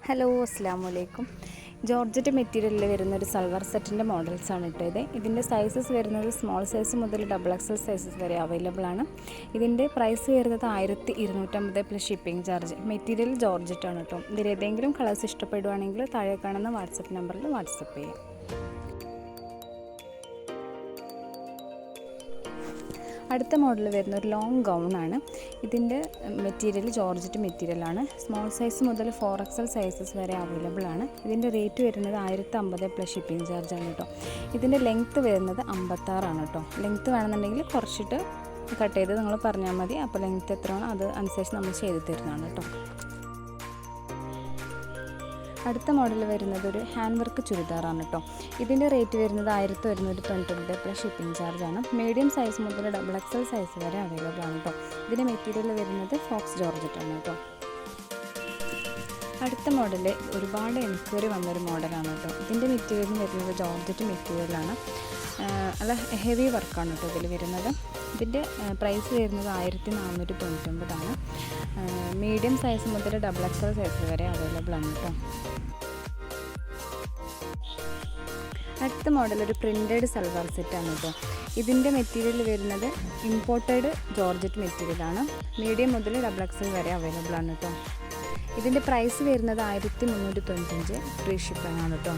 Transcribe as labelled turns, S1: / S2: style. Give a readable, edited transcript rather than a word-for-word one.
S1: Hello അസ്സാമു അലൈക്കും. Georgette മെറ്റീരിയലിൽ വരുന്ന ഒരു സൽവാർ സെറ്റിൻ്റെ മോഡൽസാണ് കേട്ടോ ഇതിൻ്റെ സൈസസ് വരുന്നത് സ്മോൾ സൈസ് മുതൽ XXL സൈസസ് വരെ അവൈലബിൾ ആണ്. ഇതിൻ്റെ പ്രൈസ് വരുന്നത് 1250 plus shipping charge. Material georgette ആണ് കേട്ടോ. ഇതിൽ ഏതെങ്കിലും കളേഴ്സ് ഇഷ്ടപ്പെടുവാണെങ്കിൽ താഴെ കാണുന്ന വാട്സപ്പ് നമ്പറിൽ വാട്സപ്പ് ചെയ്യാം. അടുത്ത മോഡൽ വരുന്ന ഒരു ലോങ് ഗൗണാണ്. ഇതിൻ്റെ മെറ്റീരിയൽ ജോർജറ്റ് മെറ്റീരിയലാണ്. സ്മോൾ സൈസ് മുതൽ 4XL സൈസസ് വരെ അവൈലബിൾ ആണ്. ഇതിൻ്റെ റേറ്റ് വരുന്നത് 1050 പ്ലസ് ഷിപ്പിംഗ് ചാർജാണ് കേട്ടോ. ഇതിൻ്റെ ലെങ്ത്ത് വരുന്നത് 56 ആണ് കേട്ടോ. ലെങ്ത്ത് വേണമെന്നുണ്ടെങ്കിൽ കുറച്ചിട്ട് കട്ട് ചെയ്ത് നിങ്ങൾ പറഞ്ഞാൽ മതി. അപ്പോൾ ലെങ്ത്ത് എത്രയാണോ അത് അനുസരിച്ച് നമ്മൾ ചെയ്ത് തരുന്നതാണ് കേട്ടോ. അടുത്ത മോഡൽ വരുന്നത് ഒരു ഹാൻഡ് വർക്ക് ചുരിദാറാണ് കേട്ടോ. ഇതിൻ്റെ റേറ്റ് വരുന്നത് 1199 പ്ലസ് ഷിപ്പിംഗ് ചാർജാണ്. മീഡിയം സൈസ് മുതൽ XXL സൈസ് വരെ അവൈലബിൾ ആണ് കേട്ടോ. ഇതിൻ്റെ മെറ്റീരിയൽ വരുന്നത് ഫോക്സ് ജോർജറ്റ് ആണ് കേട്ടോ. അടുത്ത മോഡൽ ഒരുപാട് എൻക്വയറി വന്നൊരു മോഡലാണ് കേട്ടോ. ഇതിൻ്റെ മെറ്റീരിയൽ വരുന്നത് ജോർജറ്റ് മെറ്റീരിയലാണ്. നല്ല ഹെവി വർക്കാണ് കേട്ടോ ഇതിൽ വരുന്നത്. ഇതിൻ്റെ പ്രൈസ് വരുന്നത് 1499 ആണ്. മീഡിയം സൈസ് മുതൽ XXL സൈസ് വരെ അവൈലബിൾ ആണ് കേട്ടോ. അടുത്ത മോഡൽ ഒരു പ്രിൻറ്റഡ് സൽവാർ സെറ്റാണ് കേട്ടോ. ഇതിൻ്റെ മെറ്റീരിയൽ വരുന്നത് ഇമ്പോർട്ടഡ് ജോർജറ്റ് മെറ്റീരിയലാണ്. മീഡിയം മുതൽ XXL വരെ അവൈലബിൾ ആണ് കേട്ടോ. ഇതിൻ്റെ പ്രൈസ് വരുന്നത് 1395 ഫ്രീ ഷിപ്പിംഗ് ആണ് കേട്ടോ.